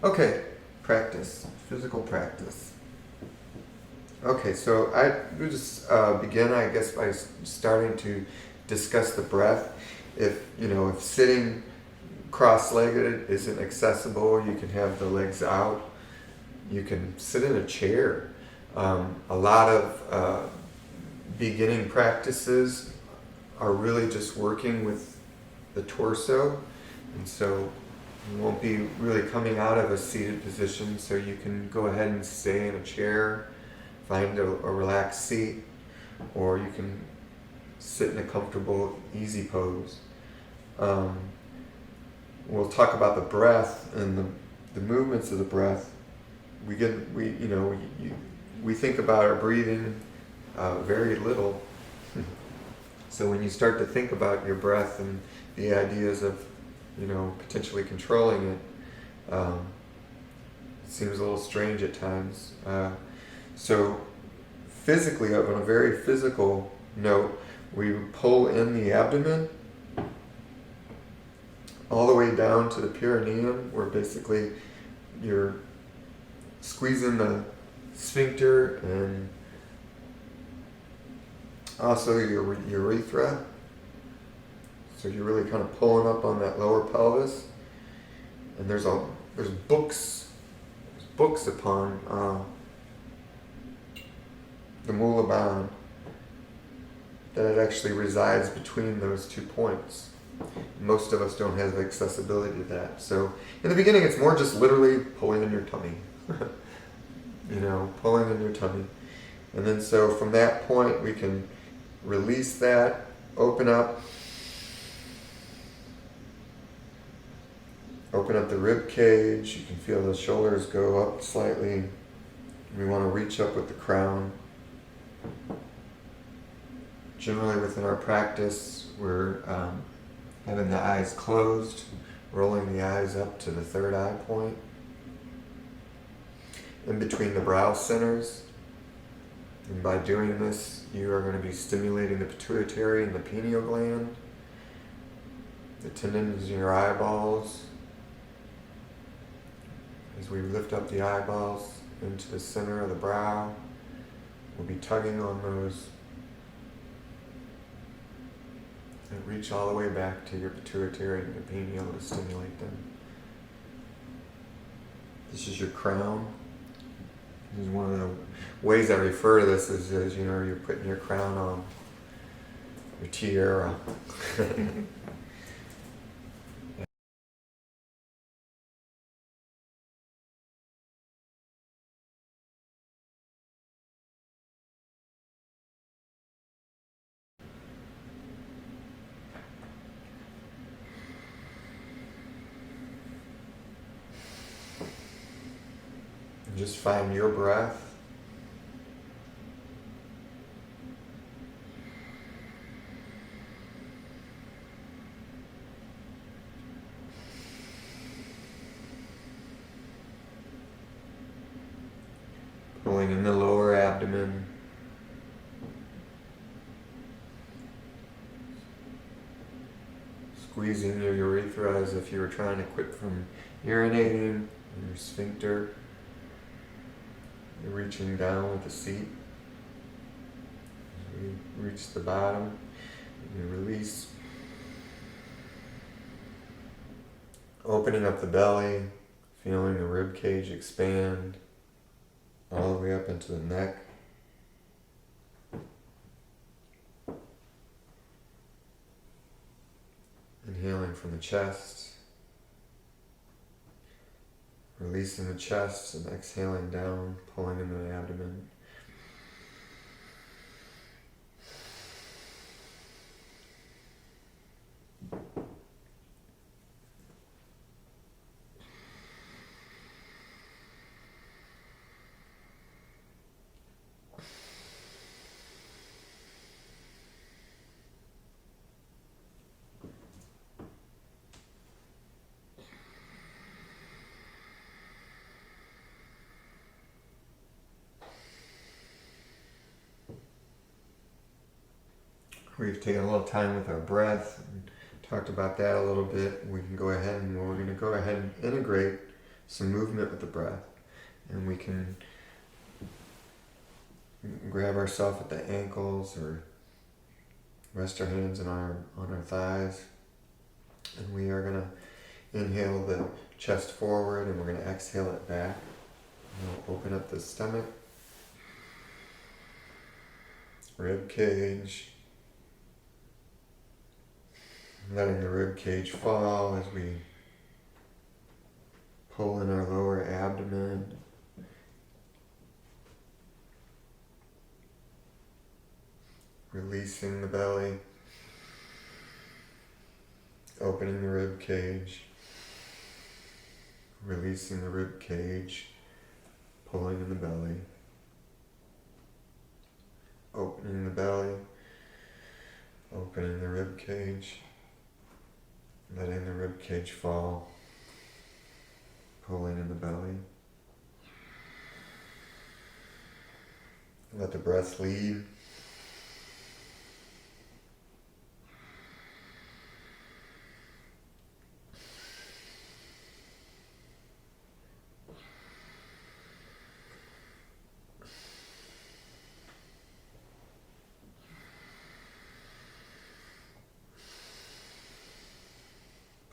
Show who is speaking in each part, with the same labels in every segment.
Speaker 1: Okay, practice, physical practice. Okay, so we'll just begin, I guess, by starting to discuss the breath. If sitting cross-legged isn't accessible, you can have the legs out. You can sit in a chair. A lot of beginning practices are really just working with the torso, and so you won't be really coming out of a seated position, so you can go ahead and stay in a chair, find a relaxed seat, or you can sit in a comfortable, easy pose. We'll talk about the breath and the movements of the breath. We think about our breathing very little. So when you start to think about your breath and the ideas of, potentially controlling it, it seems a little strange at times. So physically, on a very physical note, we pull in the abdomen all the way down to the perineum, where basically you're squeezing the sphincter and also your urethra. So you're really kind of pulling up on that lower pelvis. And there's books upon the Mula Bandha that it actually resides between those 2 points. Most of us don't have accessibility to that. So in the beginning, it's more just literally pulling in your tummy. Pulling in your tummy. And then so from that point, we can release that, open up the rib cage. You can feel the shoulders go up slightly. We want to reach up with the crown. Generally within our practice, we're having the eyes closed, rolling the eyes up to the third eye point, in between the brow centers. And by doing this, you are going to be stimulating the pituitary and the pineal gland, the tendons in your eyeballs. As we lift up the eyeballs into the center of the brow, we'll be tugging on those and reach all the way back to your pituitary and your pineal to stimulate them. This is your crown. This is one of the ways I refer to this is you're putting your crown on, your tiara. And just find your breath. Pulling in the lower abdomen. Squeezing your urethra as if you were trying to quit from urinating, and your sphincter. You're reaching down with the seat. As we reach the bottom, you release. Opening up the belly, feeling the rib cage expand all the way up into the neck. Inhaling from the chest. Releasing the chest and exhaling down, pulling into the abdomen. We've taken a little time with our breath and talked about that a little bit. We can go ahead and we're going to go ahead and integrate some movement with the breath. And we can grab ourselves at the ankles or rest our hands on our thighs. And we are going to inhale the chest forward, and we're going to exhale it back. We'll open up the stomach, rib cage, letting the rib cage fall as we pull in our lower abdomen. Releasing the belly, opening the rib cage, releasing the rib cage, pulling in the belly, opening the belly, opening the rib cage, letting the rib cage fall, pulling in the belly. Let the breath lead.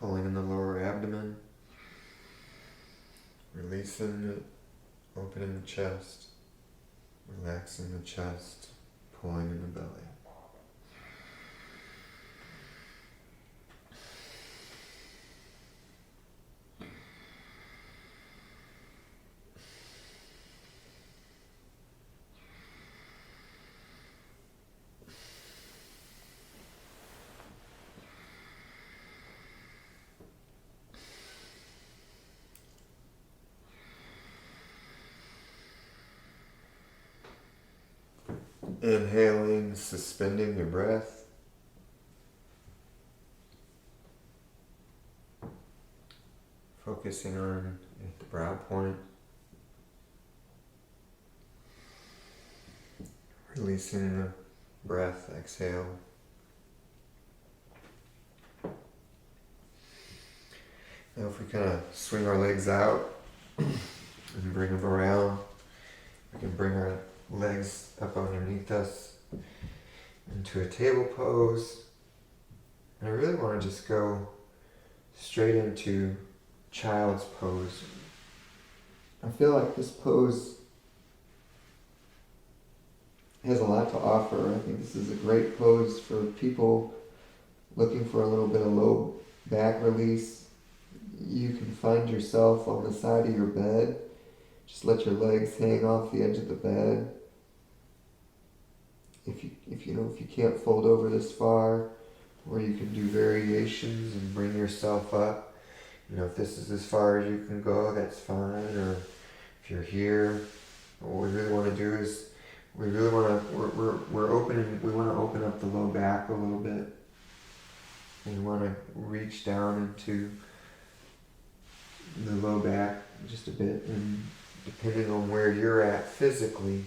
Speaker 1: Pulling in the lower abdomen, releasing it, opening the chest, relaxing the chest, pulling in the belly. Inhaling, suspending your breath. Focusing on at the brow point. Releasing the breath, exhale. Now if we kind of swing our legs out and bring them around, we can bring our legs up underneath us into a table pose. And I really want to just go straight into child's pose. I feel like this pose has a lot to offer. I think this is a great pose for people looking for a little bit of low back release. You can find yourself on the side of your bed. Just let your legs hang off the edge of the bed. If you can't fold over this far, or you can do variations and bring yourself up. If this is as far as you can go, that's fine. Or if you're here, what we really want to do is we want to open up the low back a little bit. And we want to reach down into the low back just a bit, and depending on where you're at physically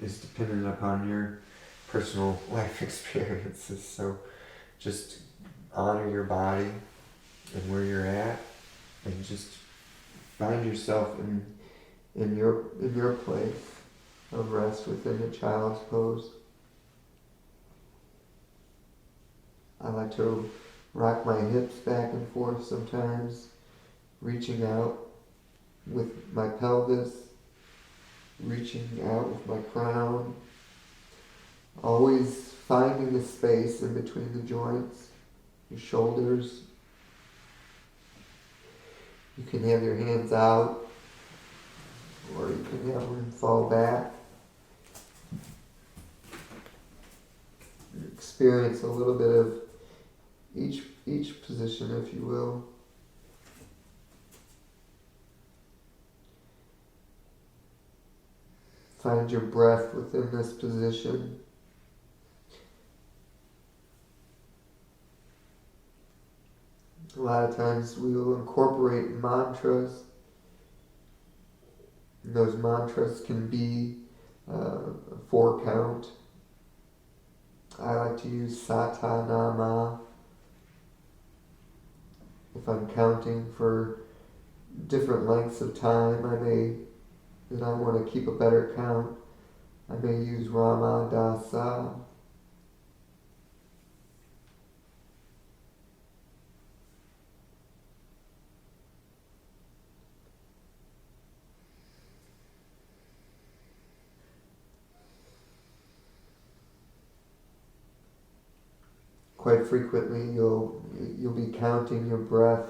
Speaker 1: is dependent upon your personal life experiences. So just honor your body and where you're at, and just find yourself in your place of rest within the child's pose. I like to rock my hips back and forth sometimes, reaching out with my pelvis, reaching out with my crown, always finding the space in between the joints, your shoulders. You can have your hands out, or you can have them fall back. Experience a little bit of each position, if you will. Find your breath within this position. A lot of times we will incorporate mantras. And those mantras can be a 4 count. I like to use Satanama. If I'm counting for different lengths of time. And I want to keep a better count, I may use Rama Dasa. Quite frequently you'll be counting your breath.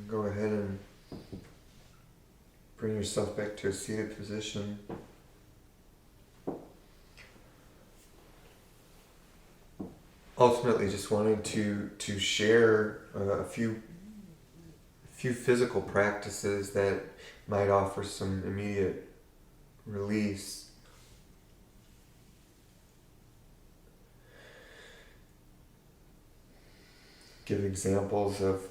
Speaker 1: Go ahead and bring yourself back to a seated position. Ultimately, just wanting to share a few physical practices that might offer some immediate release. Give examples of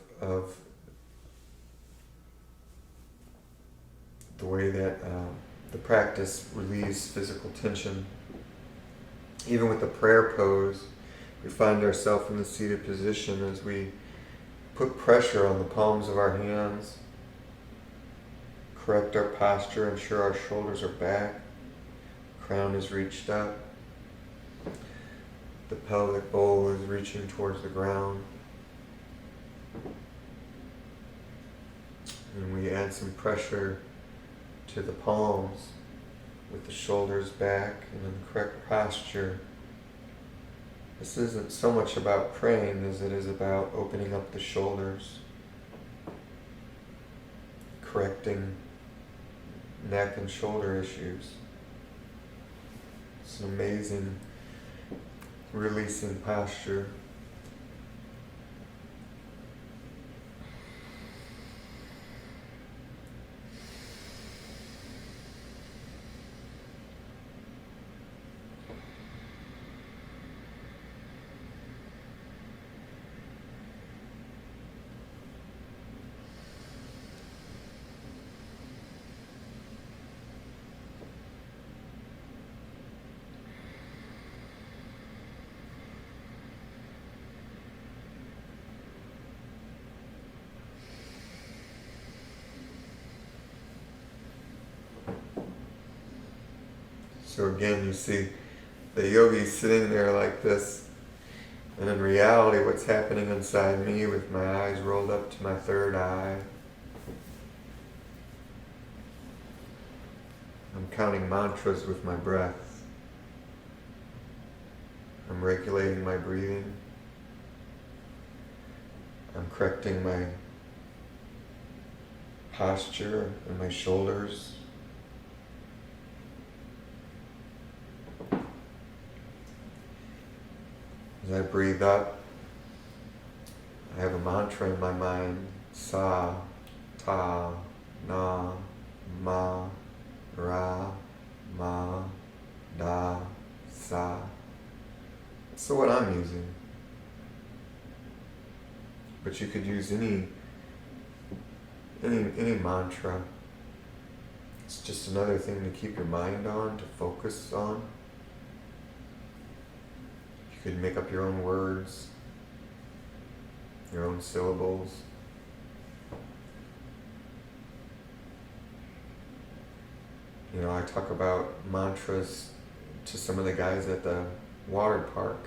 Speaker 1: the way that the practice relieves physical tension. Even with the prayer pose, we find ourselves in the seated position as we put pressure on the palms of our hands, correct our posture, ensure our shoulders are back, crown is reached up, the pelvic bowl is reaching towards the ground. And we add some pressure to the palms with the shoulders back and in the correct posture. This isn't so much about praying as it is about opening up the shoulders, correcting neck and shoulder issues. It's an amazing releasing posture. So again, you see the yogi sitting there like this, and in reality what's happening inside me with my eyes rolled up to my third eye. I'm counting mantras with my breath. I'm regulating my breathing. I'm correcting my posture and my shoulders. As I breathe up, I have a mantra in my mind: Sa, Ta, Na, Ma, Ra, Ma, Da, Sa. So what I'm using. But you could use any mantra. It's just another thing to keep your mind on, to focus on. You could make up your own words, your own syllables. You know, I talk about mantras to some of the guys at the water park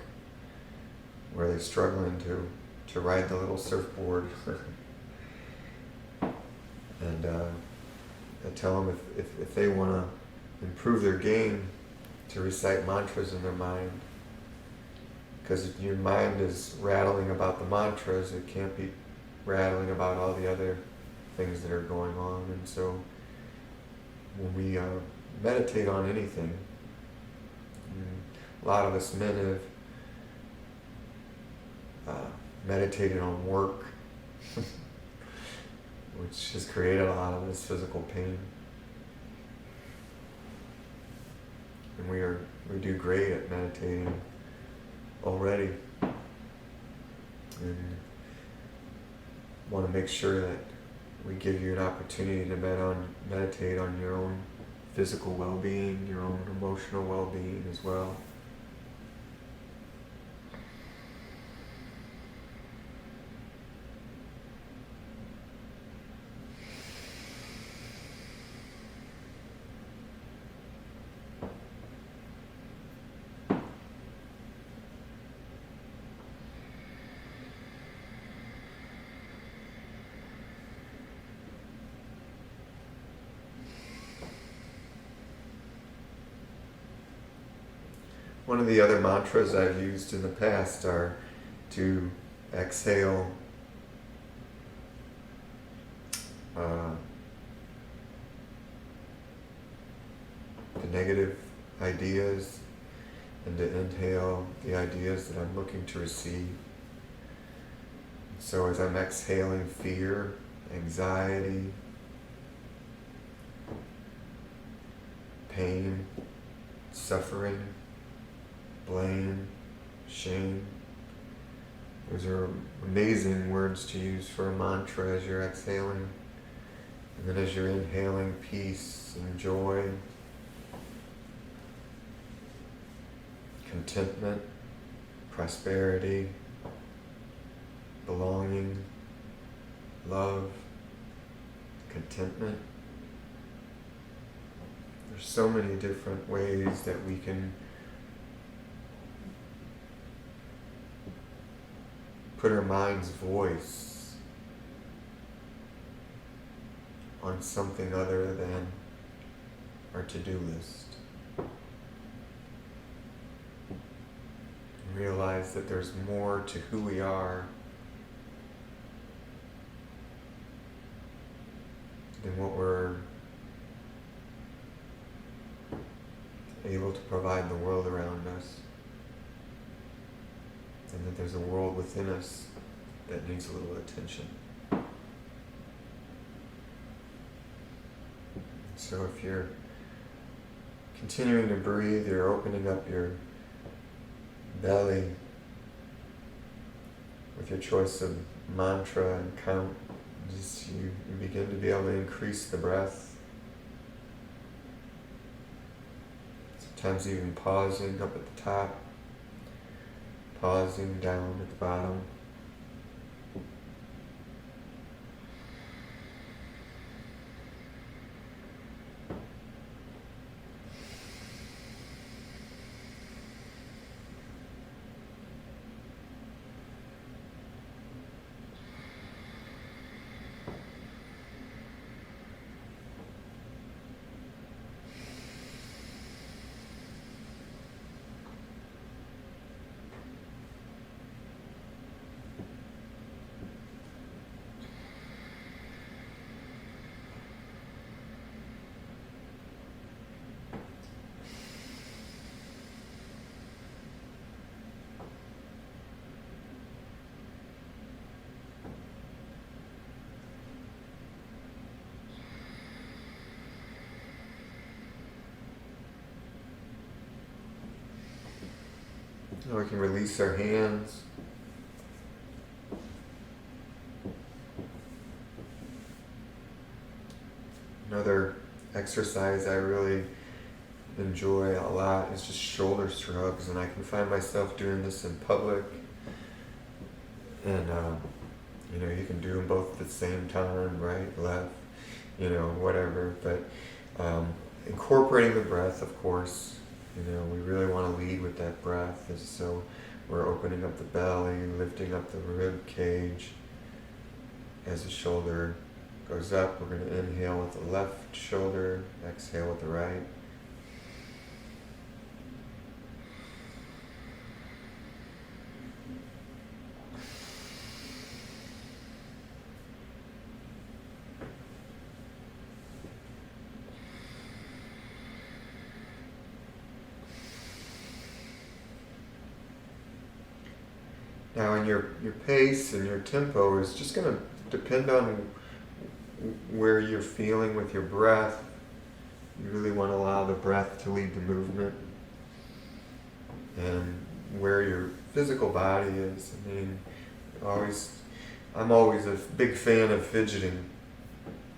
Speaker 1: where they're struggling to ride the little surfboard. And I tell them if they want to improve their game, to recite mantras in their mind. Because if your mind is rattling about the mantras, it can't be rattling about all the other things that are going on. And so when we meditate on anything, a lot of us men have meditated on work, which has created a lot of this physical pain. And we do great at meditating already, and want to make sure that we give you an opportunity to meditate on your own physical well-being, your own emotional well-being as well. One of the other mantras I've used in the past are to exhale the negative ideas and to inhale the ideas that I'm looking to receive. So as I'm exhaling fear, anxiety, pain, suffering, blame, shame. Those are amazing words to use for a mantra as you're exhaling. And then as you're inhaling, peace and joy, contentment, prosperity, belonging, love, contentment. There's so many different ways that we can put our mind's voice on something other than our to-do list. And realize that there's more to who we are than what we're able to provide the world around us. And that there's a world within us that needs a little attention. So if you're continuing to breathe, you're opening up your belly with your choice of mantra and count. Just you begin to be able to increase the breath. Sometimes even pausing up at the top, pausing down at the bottom. Now we can release our hands. Another exercise I really enjoy a lot is just shoulder shrugs, and I can find myself doing this in public. And you can do them both at the same time, right, left, whatever. But incorporating the breath, of course, We really want to lead with that breath. And so we're opening up the belly, lifting up the rib cage. As the shoulder goes up, we're going to inhale with the left shoulder, exhale with the right. Now, in your pace and your tempo is just going to depend on where you're feeling with your breath. You really want to allow the breath to lead the movement, and where your physical body is. I'm always a big fan of fidgeting.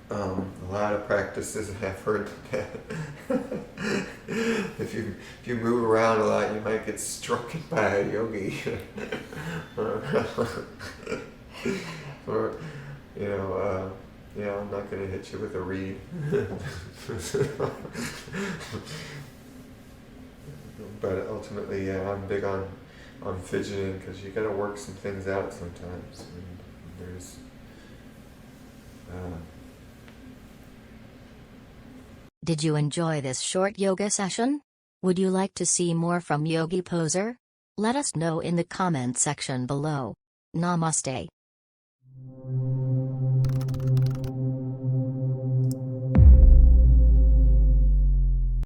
Speaker 1: A lot of practices I've heard that if you move around a lot, you might get struck by a yogi. Or I'm not going to hit you with a reed. But ultimately, I'm big on fidgeting, because you got to work some things out sometimes. And there's
Speaker 2: Did you enjoy this short yoga session? Would you like to see more from Yogi Poser? Let us know in the comment section below. Namaste.